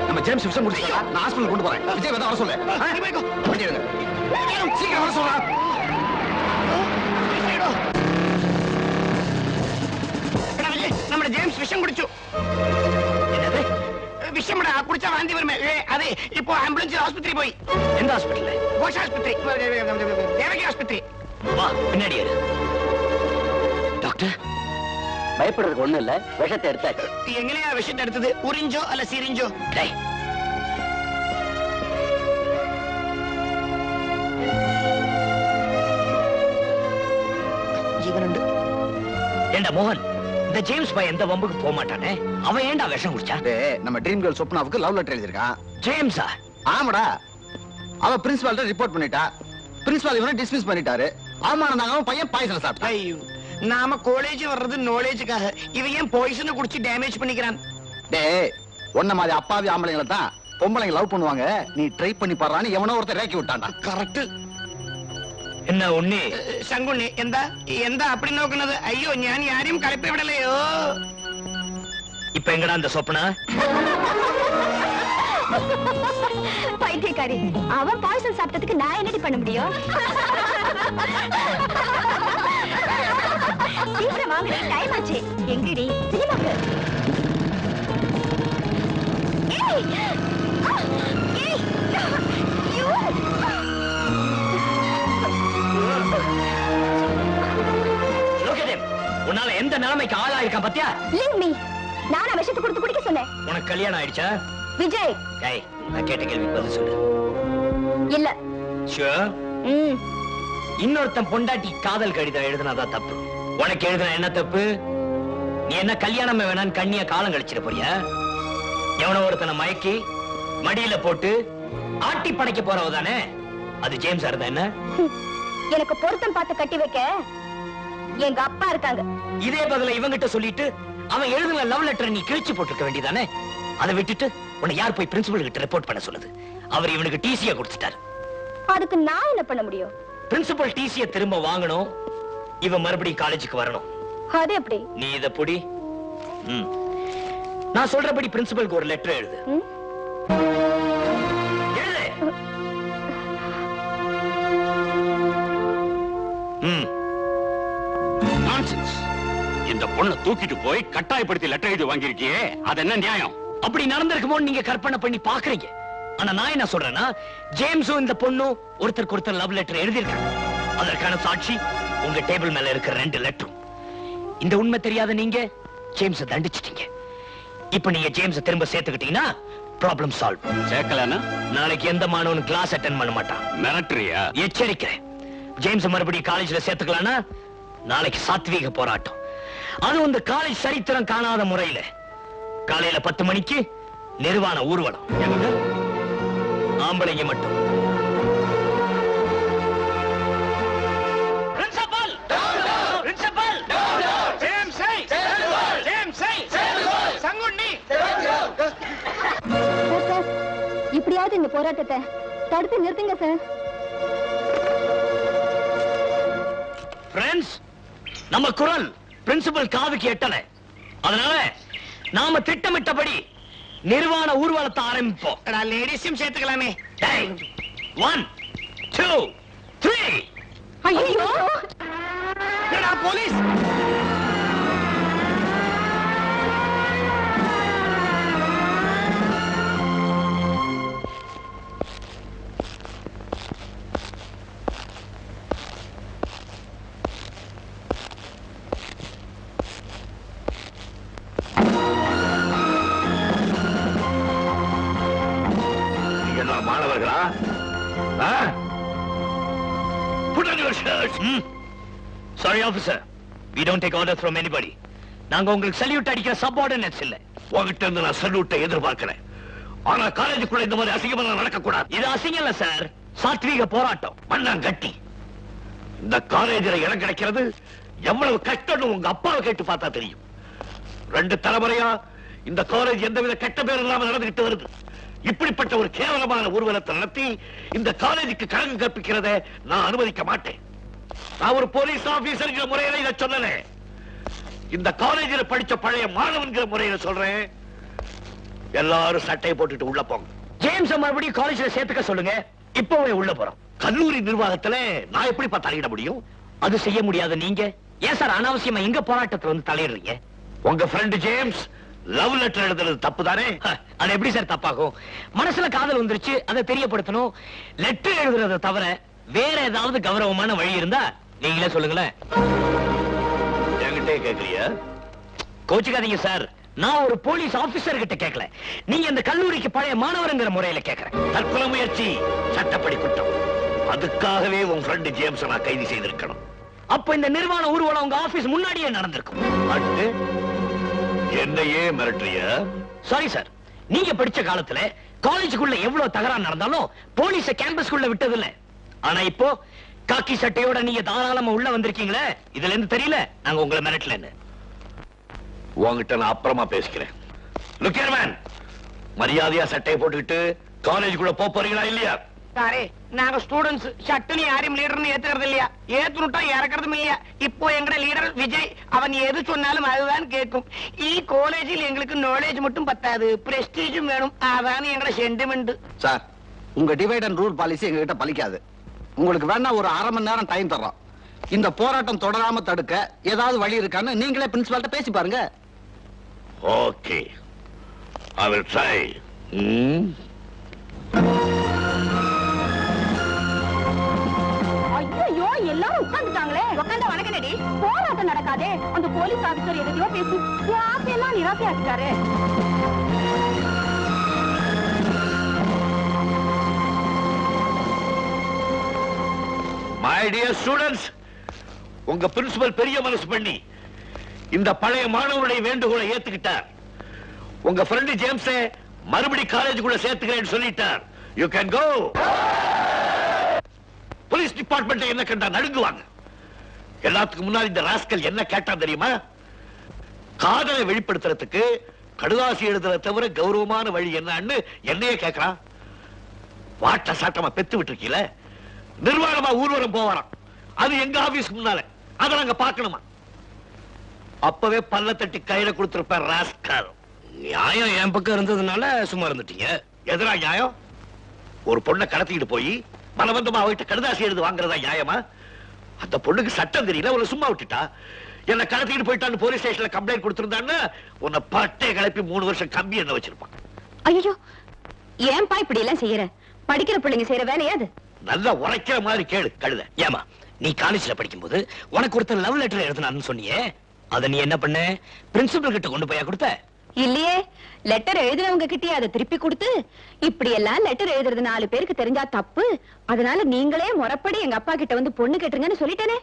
நம்ம ஜேம்ஸ் விஷம் முடிச்சியா? நான் ஹாஸ்பிடல் கொண்டு போறேன். விஜய் வர சொல்லு. வண்டி எடுங்க. சீக்கிரம் வர சொல்றா. நம்ம ஜேம்ஸ் விஷம் குடிச்சு. என்னது? விஷம்டா குடிச்சா வாந்தி வருமே. அது இப்போ ஆம்புலன்ஸ் ஆஸ்பத்திரி போய். எந்த ஹாஸ்பிடல்ல? கோஷ் ஆஸ்பத்திரி. தேவகி ஆஸ்பத்திரி. வா பின்னாடி ஏறு. டாக்டர் பயப்படுறதுக்கு ஒண்ணும் இல்ல, விஷத்தை எடுத்தாச்சு. எங்களையா விஷத்தை எடுத்தது? உறிஞ்சோ அல்ல சிரிஞ்சோ? டேய் ஜீவனுண்டு. ஏண்டா மோகன், இந்த ஜேம்ஸ் பையன் எந்த வம்புக்கு போக மாட்டானே, அவன் ஏண்டா விஷம் குடிச்சா? நம்ம ட்ரீம் கேர்ள் சொப்னாவுக்கு லவ் லெட்டர் எழுதிருக்கான். ஜேம்ஸா? ஆமாடா, அவ பிரின்சிபால்ட்ட ரிப்போர்ட் பண்ணிட்டா. பிரின்சிபால் இவனை டிஸ்மிஸ் பண்ணிட்டாரு. அவமானந்தாங்க பையன் பாய்சன் சாப்பிட்டான். ஐயோ, நாம காலேஜ் வர்றது நாலேஜுக்காக. இவன் ஏன் பாய்சனை குடிச்சு டேமேஜ் பண்ணிக்கிறான்? டேய், ஒன்ன மாதிரி அப்பாவி ஆம்பளைங்களை தான் பொம்பளைங்க லவ் பண்ணுவாங்க. நீ ட்ரை பண்ணி பாறான்னு எவனோ ஒருத்தர் ரேக்கி விட்டான்டா. കറക്റ്റ്. என்ன உண்ணி? ശങ്കുണ്ണി എന്താ എന്താ அப்படி നോക്കുന്നത്? അയ്യോ ഞാൻ ആരെയും കളിപ്പിവിടலையோ. இப்ப எங்கடா அந்த சொப்பனா? பைத்தியக்காரி, அவன் பாய்சன் சாப்பிட்டதுக்கு நான் என்னடி பண்ண முடியும்? சீக்கிரம் வாங்க, டைம் ஆச்சு. எங்கடி? சினிமாக்கு. ஏய் ஏய் யூ. உன்னால எந்த நிலைமைக்கு ஆளா இருக்கான் பாத்தியா? Leave me. நானா விஷத்தை கொடுத்து குடிக்க சொன்னேன்? உனக்கு கல்யாணம் ஆயிடுச்சா? விஜய், ஏய், நான் கேட்ட கேள்விக்கு பதில் சொல்லு. இல்ல. ஷூர்? இன்னொருத்தன் பொண்டாட்டி காதல் கடிதம் எழுதுனாதான் தப்பு. உனக்கு எழுதுன என்ன தப்பு? நீ என்ன கல்யாணம் வேணான்னு கண்ணிய காலம் கழிச்சிட போறியா? எவனோ ஒருத்தனை மயக்கி மடியில போட்டு ஆட்டி படைக்க போறவ தானே? அது ஜேம்ஸ் இருந்தா என்ன? எனக்கு பொருத்தம் பார்த்து கட்டி வைக்க எங்க அப்பா இருக்காங்க. இதே பதில இவங்கிட்ட சொல்லிட்டு அவன் எழுதுன லவ் லெட்டர் நீ கிழிச்சு போட்டுக்க வேண்டியதானே? அதை விட்டுட்டு உன்னை யார் போய் பிரின்சிபல் கிட்ட ரிப்போர்ட் பண்ண சொல்லுது? அவர் இவனுக்கு டிசியை கொடுத்துட்டாரு. அதுக்கு நான் என்ன பண்ண முடியும்? பிரின்சிபல் டிசியை திரும்ப வாங்கணும். இவன் மறுபடியும் காலேஜுக்கு வரணும். அது எப்படி? நீ இத புடி. நான் சொல்றபடி பிரின்சிபலுக்கு ஒரு லெட்டர் எழுது. இந்த பொண்ணை தூக்கிட்டு போய் கட்டாயப்படுத்தி லெட்டர் எழுதி வாங்கிருக்கியே, அது என்ன நியாயம்? அப்படி நடந்திருக்குமோ நீங்க கற்பனை பண்ணி பாக்குறீங்க. ஆனா நான் என்ன சொல்றேன்னா, ஜேம்ஸும் இந்த பொண்ணும் ஒருத்தருக்கு ஒருத்தர் லவ் லெட்டர் எழுதியிருக்காங்க. அதற்கான சாட்சி உங்க டேபிள் மேல இருக்கிற 2 லெட்டரும். இந்த உண்மை தெரியாத நீங்க ஜேம்ஸை தண்டிச்சிட்டீங்க. இப்ப நீங்க ஜேம்ஸை திரும்ப சேர்த்துக்கிட்டீங்கன்னா ப்ராப்ளம் சால்வ். சேர்க்கலனா நாளைக்கு எந்த மாணவனும் கிளாஸ் அட்டெண்ட் பண்ண மாட்டான். மிரட்டுறியா? எச்சரிக்கிறேன். ஜேம்ஸ் மறுபடியும் காலேஜ்ல சேர்த்துக்கலாம்னா நாளைக்கு சாத்வீக போராட்டம். அது இந்த காலேஜ் சரித்திரம் காணாத முறையில காலையில 10 மணிக்கு நிர்வாண ஊர்வலம். ஆம்பளைங்க மட்டும். பிரின்சிபல்! பிரின்சிபல்! ஜேம்ஸை! ஜேம்ஸை! சங்குண்ணி! சார், இப்படியாவது இந்த போராட்டத்தை தடுத்து நிறுத்துங்க சார். ஃப்ரெண்ட்ஸ், நம்ம குரல் பிரின்சிபல் காதுக்கு எட்டல. அதனால நாம திட்டமிட்டபடி நிர்வாண ஊர்வலத்தை ஆரம்பிப்போம். லேடிஸையும் சேர்த்துக்கலாமே. 1 2 3. ஐயோ, police! மாணவர்களா? Put on your shirts. Sorry officer, we don't take orders from anybody. நாங்க உங்களுக்கு சல்யூட் அடிக்கிற சப்பார்டினேட்ஸ் இல்ல. உங்ககிட்ட இருந்து நான் சல்யூட்டை எதிர்பார்க்கிறேன். ஆனா காலேஜுக்குள்ள இந்த மாதிரி அசிங்கமா நடக்க கூடாது. இது அசிங்கம் இல்ல சார், சாத்வீக போராட்டம். மண்ணாங்கட்டி. இந்த காலேஜில இடம் கிடைக்கிறது எவ்வளவு கஷ்டம்னு உங்க அப்பாவை கேட்டு பார்த்தா தெரியும். 2 தலைமுறையா இந்த காலேஜ் எந்தவித கெட்ட பேர் இல்லாம நடந்துகிட்டு வருது. இப்படிப்பட்ட ஒரு கேவலமான ஊர்வலத்தை நடத்தி இந்த காலேஜுக்கு கணக்கு கற்பிக்கிறத நான் அனுமதிக்க மாட்டேன். நான் ஒரு போலீஸ் ஆபீசர் முறையில இதை சொல்லல. இந்த காலேஜில் படிச்ச பழைய மாணவன்கிற முறையில சொல்றேன். எல்லாரும் சட்டையை போட்டுட்டு உள்ள போங்க. ஜேம்ஸ் மறுபடியும் காலேஜ்ல சேர்த்துக்க சொல்லுங்க. இப்பவே உள்ள போறோம். கல்லூரி நிர்வாகத்துல நான் எப்படி தலையிட முடியும்? அது செய்ய முடியாத நீங்க ஏன் சார் அனாவசியமா எங்க போராட்டத்துல வந்து தலையிடுறீங்க? உங்க ஃப்ரெண்ட் ஜேம்ஸ் லவ் லெட்டர் எழுதுறது தப்பு தானே? அது எப்படி சார் தப்பாகும்? மனசுல காதல் வந்துருச்சு, அதை தெரியப்படுத்தணும். லெட்டர் எழுதுறத தவிர வேற ஏதாவது கௌரவமான வழி இருந்தா நீங்களே சொல்லுங்களேன். என்கிட்டே கேக்குறியா? கோச்சுக்காதீங்க சார், நான் ஒரு போலீஸ் ஆபீசர் கிட்ட கேட்கல, நீங்க இந்த கல்லூரிக்கு பழைய மாணவர்ங்கிற முறையில கேட்கிறேன். தற்கொலை முயற்சி சட்டப்படி குற்றம். அதுக்காகவே உன் ஃப்ரெண்ட் ஜேம்ஸ் நான் கைது செய்திருக்கணும். அப்ப இந்த நிர்வாண ஊர்வலம் உங்க ஆபீஸ் முன்னாடியே நடந்திருக்கும். அட்டு என்னையே மிரட்டுறிய? சாரி சார், நீங்க படிச்ச காலத்துல காலேஜுக்குள்ள எவ்வளவு தகராறு நடந்தாலும் போலீஸ கேம்பஸ்க்குள்ள விட்டதில்ல. ஆனா இப்போ காக்கி சட்டையோட நீங்க தாராளமா உள்ள வந்திருக்கீங்களே, இதுல இருந்து தெரியல நாங்க உங்களை மிரட்டலன்னு. உங்ககிட்ட நான் அப்புறமா பேசிக்கிறேன். Look here, man. மரியாதையா சட்டையை போட்டுக்கிட்டு காலேஜுக்குள்ள போறீங்களா இல்லையா? சாரே, நாங்க ஸ்டூடெண்ட்ஸ் சட்டுன்னு யாரையும் லீடர்னு ஏத்துக்கிறது இல்லையா, ஏத்துனுட்டா இறக்குறதும் இல்லையா. இப்போ எங்கட லீடர் விஜய், அவன் எது சொன்னாலும் அதுதான் கேட்கும். காலேஜில் எங்களுக்கு நாலேஜ் மட்டும் பத்தாது, பிரஸ்டீஜும் வேணும். அதான் எங்கட சென்டிமெண்ட். சார், உங்க டிவைட் அண்ட் ரூல் பாலிசி எங்ககிட்ட பலிக்காது. உங்களுக்கு வேணா ஒரு அரை மணி நேரம் டைம் தர்றோம். இந்த போராட்டம் தொடராம தடுக்க ஏதாவது வழி இருக்கான்னு நீங்களே பிரின்சிபால்ட்ட பேசி பாருங்க. Okay, I will try. ஐயோ, எல்லாரும் உட்கார்ந்துட்டாங்களே. உட்கார்ந்தா வணக்கனடி. போராட்டம் நடக்காதே. அந்த போலீஸ் ஆபீசர் எதையோ பேசி ஆசையெல்லாம் நிராசையாக்கிட்டாரு. My dear students, உங்க பிரின்சிபல் பெரிய மனசு பண்ணி இந்த பழைய மாணவருடைய வேண்டுகோளை ஏத்துக்கிட்டார். உங்க ஃப்ரெண்ட் ஜேம்ஸ் மறுபடி காலேஜுக்குள்ள சேர்த்துக்கிறேன்னு சொல்லிட்டார். You can go. Police department என்ன கண்டா நடுங்குவாங்க. எல்லாத்துக்கும் முன்னாடி இந்த ராஸ்கல் என்ன கேட்டா தெரியுமா? காதலை வெளிப்படுத்துறதுக்கு கடுதாசி எழுதுறத தவிர கௌரவமான வழி என்னன்னு என்னையே கேட்கறான். வாட்ட சாட்டமா பெத்து விட்டுருக்கீல, நிர்வாணமா ஊர்வலம் போவாராம். அது எங்க ஆபீஸ்க்கு முன்னால, அதை நாங்க பார்க்கணுமா? அப்பவே பல்ல தட்டி கையில கொடுத்திருப்பார் ராஸ்கல். நியாயம் என் பக்கம் இருந்ததுனால சும்மா இருந்துட்டீங்க. எதிரா நியாயம்? ஒரு பொண்ணை கடத்திட்டு போய் பலவந்தமா அவகிட்ட கடுதாசி எழுது வாங்குறதா நியாயமா? அந்த பொண்ணுக்கு சட்டம் தெரியல, உன்னை சும்மா விட்டுட்டா. என்ன கடத்திட்டு போயிட்டான்னு போலீஸ் ஸ்டேஷன்ல கம்ப்ளைண்ட் கொடுத்திருந்தான்னு உன்னை பட்டே கிளப்பி 3 வருஷம் கம்பி என்ன வச்சிருப்பான். ஐயோ, ஏன்பா இப்படி எல்லாம் செய்யற? படிக்கிற பிள்ளைங்க செய்யற வேலையா அது? நல்லா உரைக்கிற மாதிரி கேளு கழுத. ஏமா, நீ காலேஜ்ல படிக்கும்போது உனக்கு ஒருத்தர் லவ் லெட்டர் எழுதினான்னு சொன்னியே, அத நீ என்ன பண்ண? பிரின்சிபல் கிட்ட கொண்டு போயா கொடுத்த? இல்லையே, லெட்டர் எழுதுறவங்க கிட்டயே அதை திருப்பி கொடுத்து, இப்படி எல்லாம் லெட்டர் எழுதுறது 4 பேருக்கு தெரிஞ்சா தப்பு, அதனால நீங்களே முறைப்படி எங்க அப்பா கிட்ட வந்து பொண்ணு கேட்டுருங்கன்னு சொல்லிட்டேனே.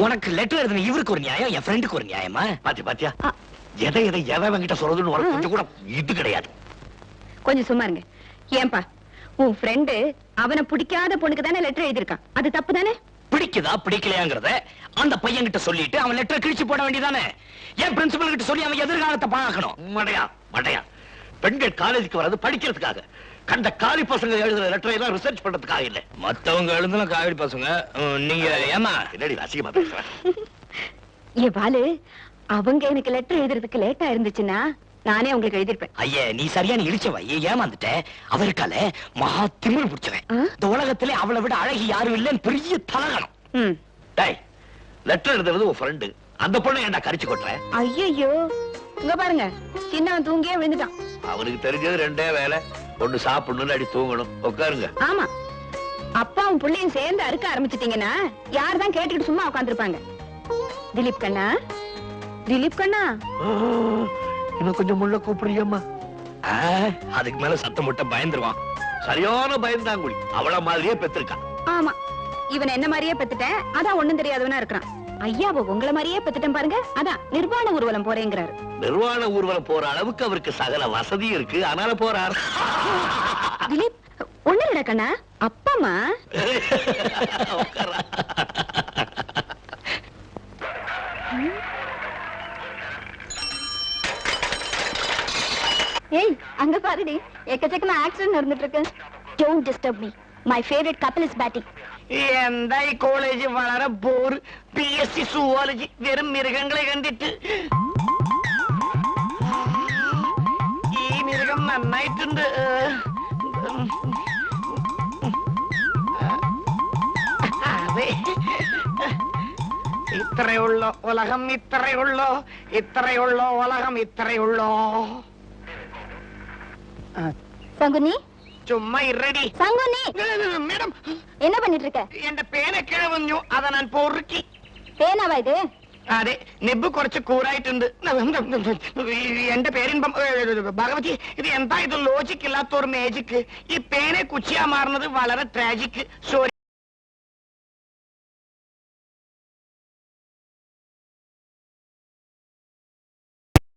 உனக்கு லெட்டர் எழுதின இவருக்கு ஒரு நியாயம், என் ஃப்ரெண்டுக்கு ஒரு நியாயமா? பாத்தியா எதை எவன் கிட்ட சொல்றதுன்னு உனக்கு கொஞ்சம் கூட இது கிடையாது. கொஞ்சம் சும்மா இருங்க. ஏன்பா, உன் ஃப்ரெண்டு அவனை பிடிக்காத பொண்ணுக்கு தானே லெட்டர் எழுதிருக்கான், அது தப்பு தானே? பிடிக்குதா பிடிக்கலையாங்கிறத அந்த பையன் கிட்ட சொல்லிட்டு அவன் லெட்டர் கிழிச்சு போட வேண்டியதானே? ஏன் பிரின்சிபல் கிட்ட சொல்லி அவன் எதிர்காலத்தை பார்க்கணும்? மடையா பெண்கள் காலேஜுக்கு வர்றது படிக்கிறதுக்காக. கண்ட காலி பசங்க எழுதுற லெட்டரை எல்லாம் ரிசர்ச் பண்றதுக்காக இல்ல. மத்தவங்க எழுதுன காவிரி பசங்க, நீங்க ஏமா என்னடி அசிங்கமா பேசுற? ஏ பாலு, அவங்க எனக்கு லெட்டர் எழுதுறதுக்கு லேட்டா இருந்துச்சுன்னா நானே உங்களுக்கு எழுதிருப்பேன். ஐயே, நீ சரியான இழிச்சவ, ஏமாந்துட்ட. அவருக்கால மகா திமிர் பிடிச்சவன். இந்த உலகத்திலே அவளை விட அழகி யாரும் இல்லைன்னு பெரிய தலகணம். டேய், லெட்டர் எழுதுறது உன் ஃப்ரெண்டு, அந்த பொண்ணை ஏன்டா கரிச்சு கொட்டுற? ஐயோ, இங்க பாருங்க, சின்னவன் தூங்கியே விழுந்துட்டான். அவனுக்கு தெரிஞ்சது 2 வேலை, ஒண்ணு சாப்பிடணும், அடி தூங்கணும். உட்காருங்க. ஆமா, அப்பாவும் பிள்ளையும் சேர்ந்து அறுக்க ஆரம்பிச்சிட்டீங்கன்னா யார் தான் கேட்டுக்கிட்டு சும்மா உட்காந்துருப்பாங்க? திலீப் கண்ணா, திலீப் கண்ணா, இன்னும் கொஞ்சம் முள்ள கூப்பிடுறியம்மா. அதுக்கு மேல சத்தம் போட்ட பயந்துருவான். சரியான பயந்தாங்குடி. அவள மாதிரியே பெற்றிருக்கான். ஆமா, இவன் என்ன மாதிரியே பெத்துட்டேன், அதான் ஒண்ணும் தெரியாதவனா இருக்கிறான். ஐயாவோ உங்களை மாதிரியே பெத்துட்டேன் பாருங்க, அதான் நிர்வாண ஊர்வலம் போறேங்கிறாரு. நிர்வாண ஊர்வலம் போற அளவுக்கு அவருக்கு சகல வசதி இருக்கு, அதனால போறார். திலீப், ஒண்ணு இல்ல கண்ணா, அப்பமா ஏய், அங்க பாருடி, எக்கச்சக்கமா ஆக்சிடென்ட் நடந்துட்டு இருக்கு. Don't disturb me. My favorite couple is batting. എന്താ ഈ കോളേജ് വളരെ ബോർ. PSC സുവോളജി വെറും മൃഗങ്ങളെ കണ്ടിട്ട്. ഈ പുസ്തകം നന്നായിട്ടുണ്ട്. അതെ, ഇത്രയുള്ളോ ഉലകം, ഇത്രയുള്ളോ, ഇത്രയുള്ളോ ഉലകം, ഇത്രയുള്ളോ. சங்குனி ചുമ്മാ ഇറടി. சங்குனி മേഡം, என்ன பண்ணிட்டு இருக்க? എന്റെ പേന കിഴവഞ്ഞു, അതാ ഞാൻ പൊറുക്കി. பேனாவா இது? അതെ, നെബ് കുറച്ച് കൂറായിട്ടുണ്ട്. എന്റെ പേരിൻപം ഭഗവതി, ഇത് എന്താ ഇത് ലോജിക് ഇല്ലാത്ത ഒരു മേജിക്. ഈ പേനെ കുച്ചിയാ മാറുന്നത് വളരെ ട്രാജിക്. സോ